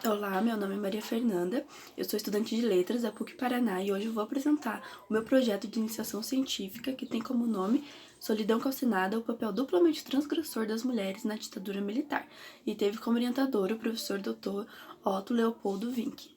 Olá, meu nome é Maria Fernanda, eu sou estudante de Letras da PUC Paraná e hoje eu vou apresentar o meu projeto de iniciação científica que tem como nome Solidão Calcinada, o papel duplamente transgressor das mulheres na ditadura militar, e teve como orientador o professor Dr. Otto Leopoldo Wink.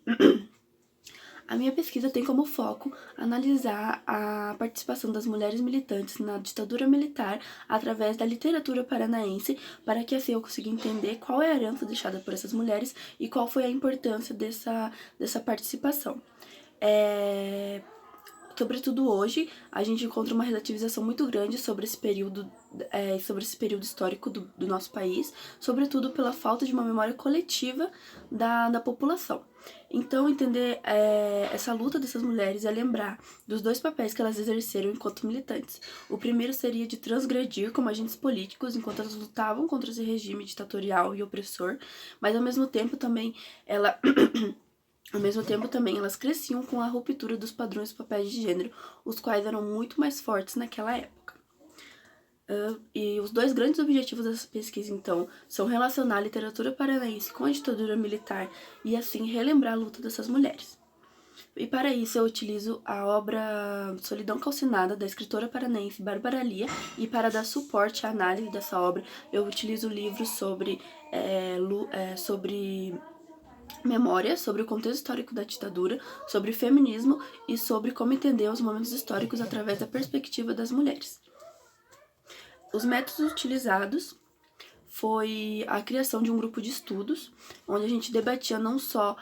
A minha pesquisa tem como foco analisar a participação das mulheres militantes na ditadura militar através da literatura paranaense, para que assim eu consiga entender qual é a herança deixada por essas mulheres e qual foi a importância dessa participação. Sobretudo hoje, a gente encontra uma relativização muito grande sobre esse período histórico do nosso país, sobretudo pela falta de uma memória coletiva da população. Então, entender essa luta dessas mulheres é lembrar dos dois papéis que elas exerceram enquanto militantes. O primeiro seria de transgredir como agentes políticos, enquanto elas lutavam contra esse regime ditatorial e opressor, mas ao mesmo tempo também ela Ao mesmo tempo, também, elas cresciam com a ruptura dos padrões e papéis de gênero, os quais eram muito mais fortes naquela época. E os dois grandes objetivos dessa pesquisa, então, são relacionar a literatura paranaense com a ditadura militar e, assim, relembrar a luta dessas mulheres. E para isso eu utilizo a obra Solidão Calcinada, da escritora paranaense Bárbara Lia, e para dar suporte à análise dessa obra eu utilizo livros sobre memória, sobre o contexto histórico da ditadura, sobre feminismo e sobre como entender os momentos históricos através da perspectiva das mulheres. Os métodos utilizados foi a criação de um grupo de estudos, onde a gente debatia não só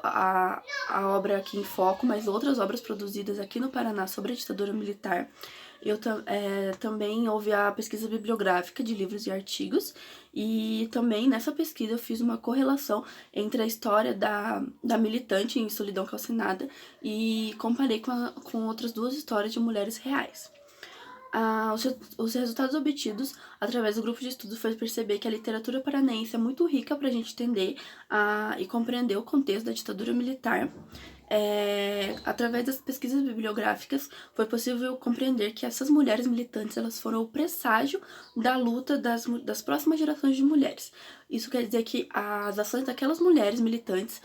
a obra aqui em foco, mas outras obras produzidas aqui no Paraná sobre a ditadura militar. Também houve a pesquisa bibliográfica de livros e artigos, e também nessa pesquisa eu fiz uma correlação entre a história da militante em Solidão Calcinada e comparei com outras duas histórias de mulheres reais. Os resultados obtidos através do grupo de estudo foi perceber que a literatura paranaense é muito rica para a gente entender e compreender o contexto da ditadura militar. Através das pesquisas bibliográficas foi possível compreender que essas mulheres militantes elas foram o presságio da luta das próximas gerações de mulheres. Isso quer dizer que as ações daquelas mulheres militantes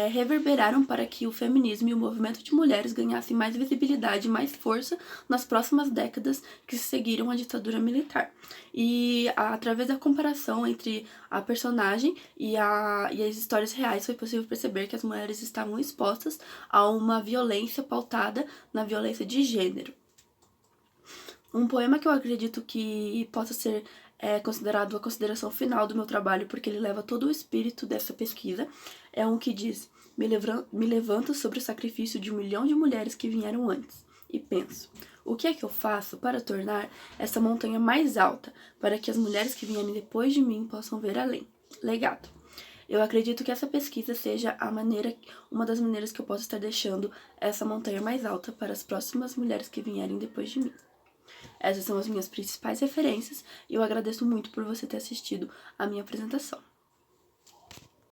reverberaram para que o feminismo e o movimento de mulheres ganhassem mais visibilidade e mais força nas próximas décadas que seguiram a ditadura militar. E através da comparação entre a personagem e as histórias reais foi possível perceber que as mulheres estavam expostas a uma violência pautada na violência de gênero. Um poema que eu acredito que possa ser considerado a consideração final do meu trabalho, porque ele leva todo o espírito dessa pesquisa, é um que diz: me levanto sobre o sacrifício de 1 milhão de mulheres que vieram antes, e penso, o que é que eu faço para tornar essa montanha mais alta, para que as mulheres que vierem depois de mim possam ver além? Legado. Eu acredito que essa pesquisa seja uma das maneiras que eu posso estar deixando essa montanha mais alta para as próximas mulheres que vierem depois de mim. Essas são as minhas principais referências e eu agradeço muito por você ter assistido a minha apresentação.